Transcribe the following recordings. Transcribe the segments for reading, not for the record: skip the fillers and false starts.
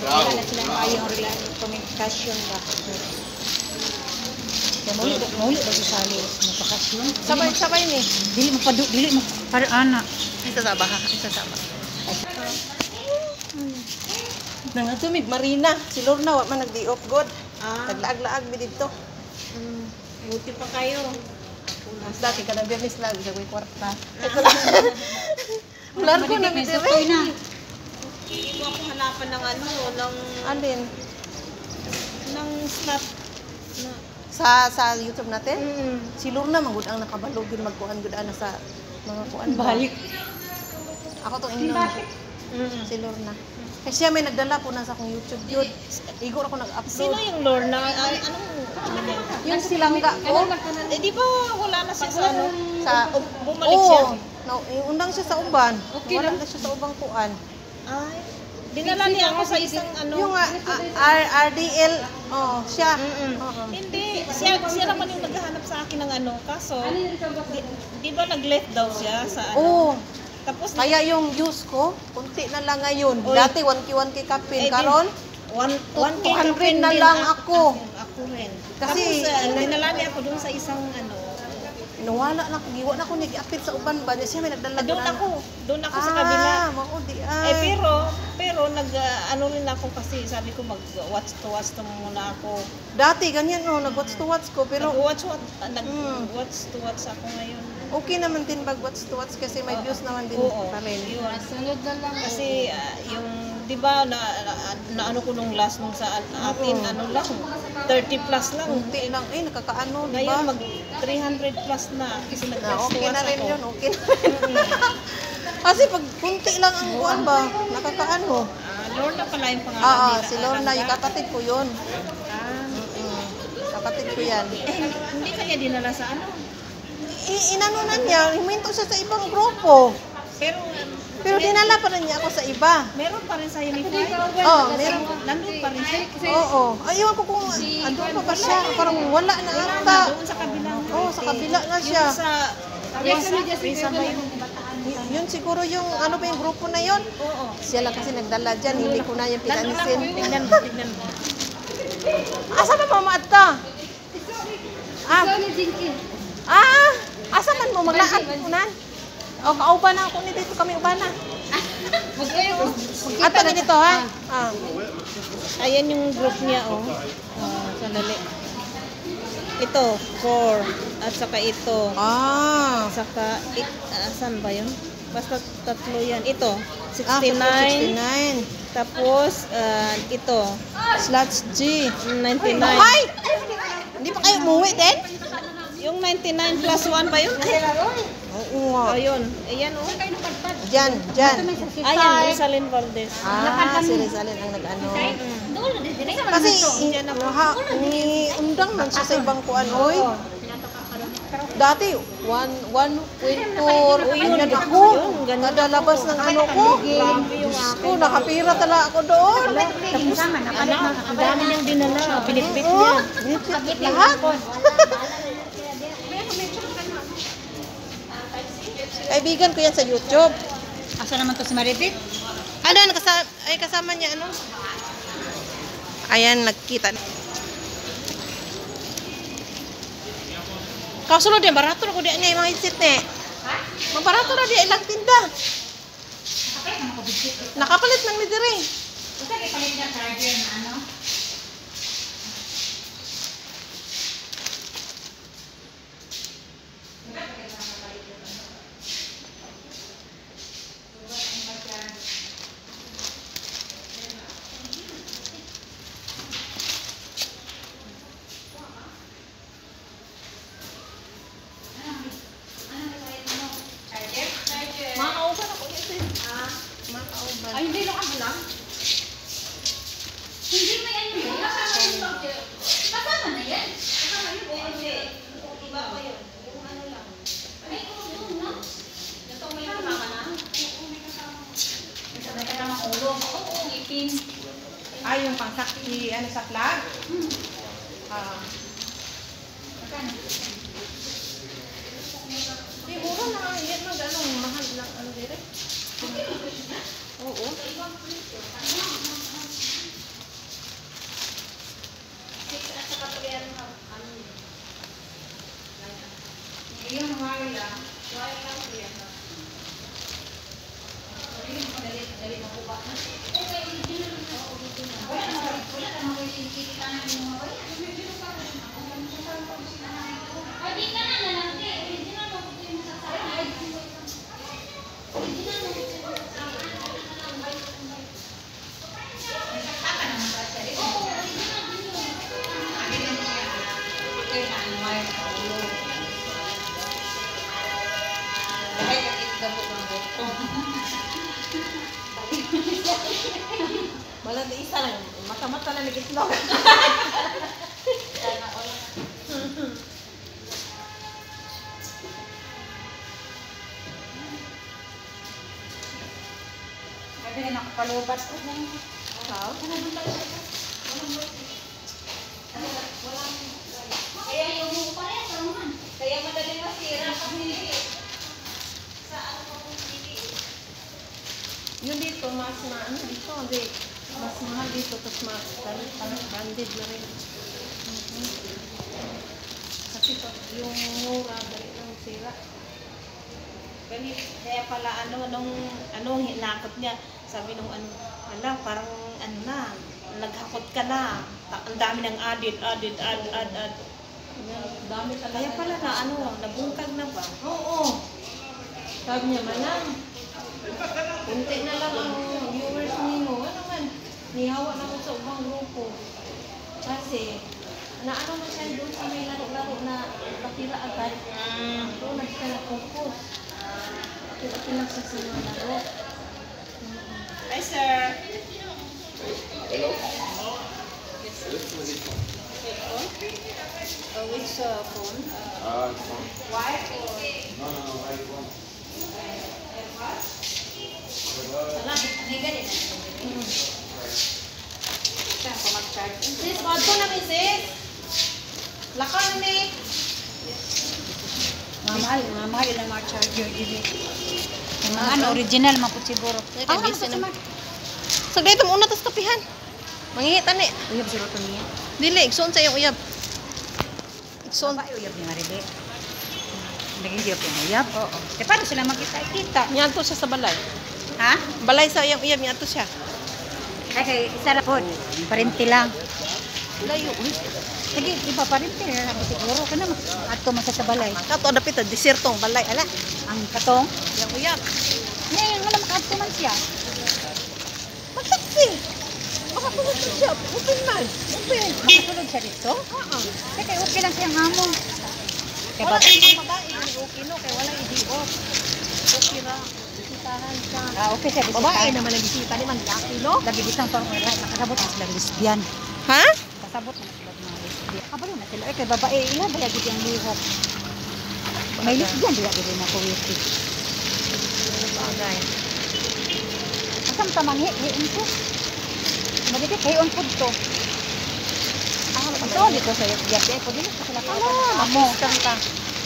wala na sila maayong komunikasyon ba. Muli ba sa bakasyon? Sabay ni. Dili mo para ana. Isa sa baha. Nangatumig Marina, si Lorna wa man nagdi off god. Naglaag-laag mi didto. Buti pa kayo. Mas dati ka na Biyernes lang sa may kwarta. Mular ko na mi dire. Hindi ko ako hanapan ng Alin? ng slot Sa YouTube natin? Si Lorna manggod ang nakabalog yun magkuhan gud ana sa mga kuan. balik. Ako tong ingnon. Si Lorna. Kasi siya may nagdala po na sa akong YouTube yun. Igor ako nag-upload. Sino yung Lorna? Anong Yung silangga ko. Eh di ba wala na siya sa Sa bumalik siya? No, undang siya sa uban. Okay Wala lang. na siya sa ubang kuan. Ay, dinala niya ako sa isang Yung RDL, siya. Hindi, siya naman yung naghahanap sa akin ng kaso, di ba nag-left daw siya sa Tapos, Kaya yung views ko, kunti na lang ngayon. Oy. Dati 1K kapin. Karon, 1K 200 na lang ako. Ako rin. Kasi, Tapos, dinala niya ako doon sa isang nawala na ako. Giwa na ako nag-apit sa uban ba. Siya may nagdala doon ako sa kabila. Maudi ay. Pero rin ako kasi sabi ko mag-watch to watch muna ako. Dati ganyan nag-watch to watch ko. Pero Nag-watch to watch ako ngayon. okay naman din mag-watch to watch kasi may views naman din pa rin. Sunod na lang. Kasi yung, di ba, na ko nung last nung sa atin, lang, 30 plus lang. Kunti lang, nakakaano, di ba? Ngayon, mag 300 plus na. Kasi nag-watch to Okay watch na rin ako. yun, okay na rin. Kasi pag kunti lang ang buwan ba, nakakaano. Lorna pala yung pangalan nila. Si Lorna, yung kapatid ko yun. Kapatid ko yan. Hindi kanya dinala sa Inano na niya, huminto siya sa ibang grupo. Pero dinala pa rin niya ako sa iba. Meron pa rin sa Unify? Meron. Nandun pa rin siya? Oo. Ayun ko kung andun pa ba siya. Parang wala na ata. Doon sa kabila. Sa kabila na siya. Yung sa Risa ba yun? Yun siguro yung, ano ba yung grupo na yun? Oo. Siya lang kasi nagdala dyan, hindi ko na yung pinanisin. Tignan mo. Asa na mama atta? Asa man mo maglaan unan? Kauban na ako ni dito kami ubana. Ato na dito ha? Ayan yung group niya sandali. Ito, 4. At saka ito. Saka, saan ba yun? Basta tatlo yan. Ito, 69. Tapos, ito. Slots G. 99. Ay! Hindi pa kayo umuwi din? Yung 99 plus 1 ba yun? Oo nga. Ayun. Ayan Diyan. Ayan, Rizalyn Valdez. Si Rizalyn ang nag-ano. Kasi undang man siya sa ibang kuan. Oy. Dati, 1.4. Ganyan ako. Kada labas ng ano ko. Diyos ko, nakapira tala ako doon. Tapos, ang dami niyang dinala. Binitbit niya. Binitbit lahat. Kaibigan ko yan sa YouTube. Asa naman to si Maribit? Kasama niya ano? Ayan, nagkita. Kausulod din, barato na ko di niya yung mga headset ne. Mabarato na di ilang tinda. Nakapalit man mi dire. Ito kay palit niya charger na ano? Makauban ako ito. Makauban. Ay, hindi lang ako lang. Hindi may ano yun. Kasama na yan. Kasama yun. Hindi. Iba pa yun. Yung ano lang. Ay, yung no? Ito may kasama na? Oo, may kasama. May kasama ulo. Oo, ipin. Yung pangsakti, sa flag? Mura na. Yan mag mahal lang. Dire. Oo. Wala na isa lang. Mata-mata na nag-itlog. Pwede rin nakapalubat. Kaya yung pare, naman. Kaya madaling masira kasi sa ano pa kung hindi. Yun dito, mas ano dito, hindi. Mas mahal dito, tapos parang branded na rin. Kasi yung mura, dali lang sira. Ganit, kaya pala nung hinakot niya, sabi nung ala, parang naghakot ka na. Ang dami ng add. Dami talaga. Kaya pala nabungkag na ba? Oo. Sabi niya, manang, kunti na lang ang viewers nimo. Ano man, nihawa na ko sa ubang grupo. Kasi, naano man siya doon sa may laro-laro na patira agad. Doon na siya na-focus. Ito lang sa mga laro. Hi, sir. Hello? Which phone? Phone. White or No, iPhone. Wala, hindi ganit. Siya, kung mag-charge. Sis, wag ko na, sis. Lakan ni. Mamahal yung mga charger dili. Yung mga original man po siguro. Kaya busy na. Sagday ito muna, tapos kapihan. Mangingitan ni. Uyab siguro to niya. Dili, igsoon sa iyong uyab. Igsoon. Ba uyab ni Maribe? Naging uyab yung uyab? Oo. E paano sila makita-kita? Niyanto siya sa balay. Ha? Balay sa iyong uyab, niyanto siya. Ay, isa ra po. Parente lang. Layo. Sige, iba parente na siguro ka na. Ato man sa balay. Kato, dapit, desiertong balay. Ala, Ang katong. yung uyab. Ngayon, wala makaadto man siya. Magtaksi. Makapunod siya. Open man. Open. Makasulod siya dito? Oo. Kaya okay lang siyang hamon. Kaya Wala ba? ang babae. Okay no, kaya wala i-off. Okay ra. Bisitahan ka. Okay siya dito. Babae naman ang bisita ni man. Laki, no? Lagi ditang parang nakasabot na sila lesbian. Ha? Kasabot na sila mga lesbian. Kabalo na sila. Kaya babae, ilan ba lagi yung lihok? May lesbian diya din na kuwiti. Bagay. Asam tamang hiin ko. Magigit hiyon po to. Ito dito sa yati. Pwede na sila ka. Amo. Mapiskan ka.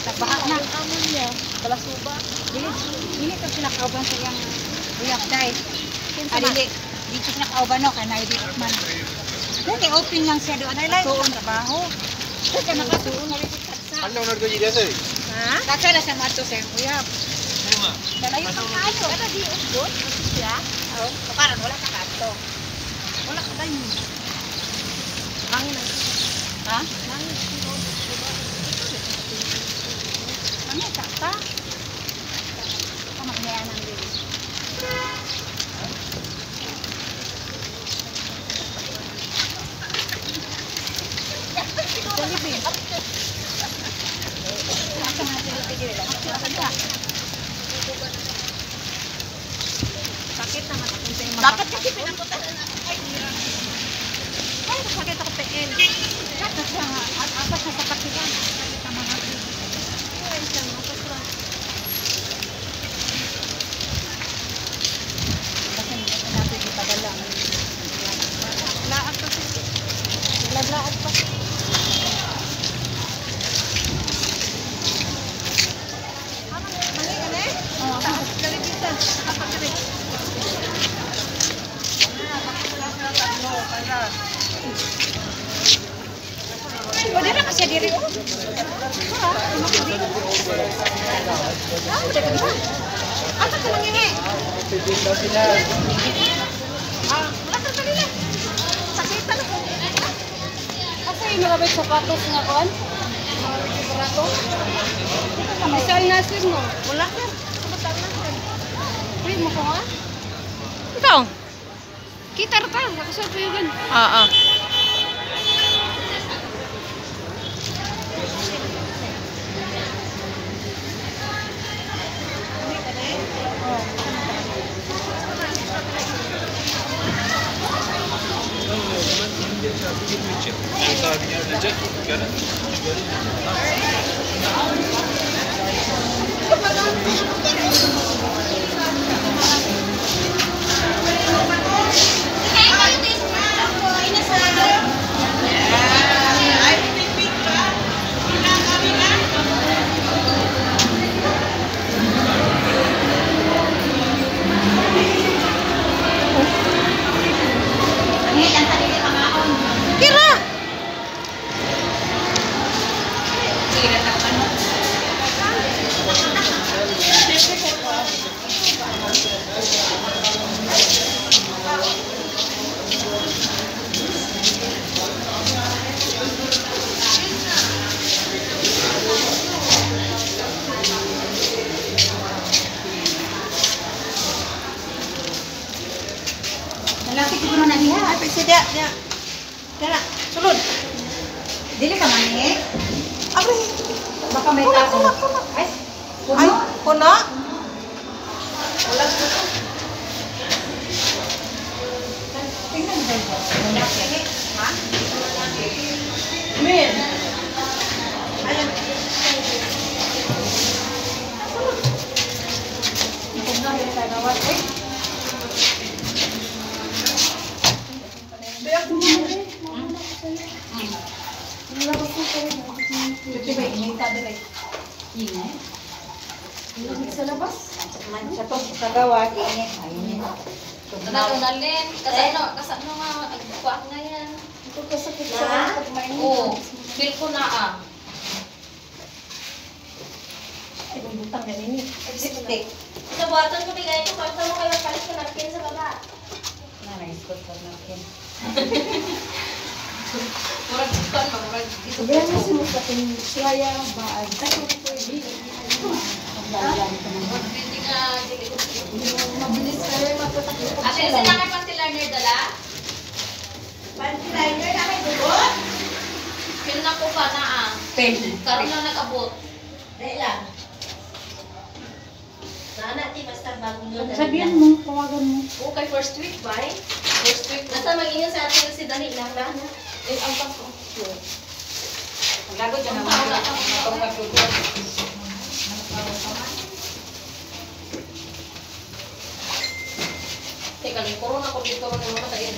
Nagbaha na. Ang amo niya. Kalasuba. Dili ito sinakauban sa iyang uyak day. Dili. Dito sinakauban no. Kaya na-edit man. Kaya open lang siya doon. Tuon trabaho. Kaya nakatuon na rin sa. Ano na ko dito sir? Ha? Kaya na siya mato sa iyang uyap. Dalayo pang kaso. Kada di doon. Siya? Oo. Kaparan wala ka kato. Wala ka tayo. Angin ang Ha? langit. Ano ka pa? Kamagnayan ang dili. Jollibee. Asa nga sila tigil lang. Asa ka? Sakit naman ako sa yung Dapat kasi pinapunta na Ay, sakit ako PL. dapat siya nga. Apat na sa pakilan. Sa mga Ay, siya, mapasra. kasi natin ipadala. Laat kasi. Lablaat pa. Mali ka na eh? Oo. Galit kita. Apa ka rin? Pwede na kasi diri. Ha? Asa ka nangyay? Pipinda sila. yung marabay sapatos nga kuan? Barato? Isal Nasir no? Wala ka. Uy, mo ko nga? Ikaw? Kita ra ka, nakasal pa yun. Oo. Ang sabi niya legit. Ganun. Kira! Lalaki ko naman na diha. Ay, pwede dia. Kira, sulod. Dili ka man eh. Abay. Baka may Kuna, tao. kuna, kuna. Ay, Ay, kuna. tingnan mo ba? Lalaki eh. Ha? Min. Ayan. Kung nga yung tagawat eh. Ito ba, inita ba? Ingay? Ingay sa labas? Sa pagkagawa, init. Init. Nadalin. Kasano nga, agbuak na yan. Ito kasakit Na? sa pagmainit. Oo. Feel ko na ah. Ay, butang yan ini. Lipstick. Sa buhatan ko bigay ko, pagka mo kayo palit ko napkin sa baba. Nanaisgot pa natin. Murag bukan, murag dito. Sabihan mo siya sa siya ba ay tayo pwede. Ang dalan ko naman. Hindi nga, dili ko. Mabilis kayo matutakot. Ate, sila kay pantiliner dala? Pantiliner na may dugot? Feel na ko pa na ah. Pen. Karoon na nag-abot. Dahil lang. Sana ti basta bago nyo. Sabihan mo, tawagan mo. Okay, first week ba eh? First week. Nasa mag-ingat sa atin si Dani lang na. Eh, ang pagko. Lagot Ang tawag ka. Teka, corona ko dito. Ano mo tayo?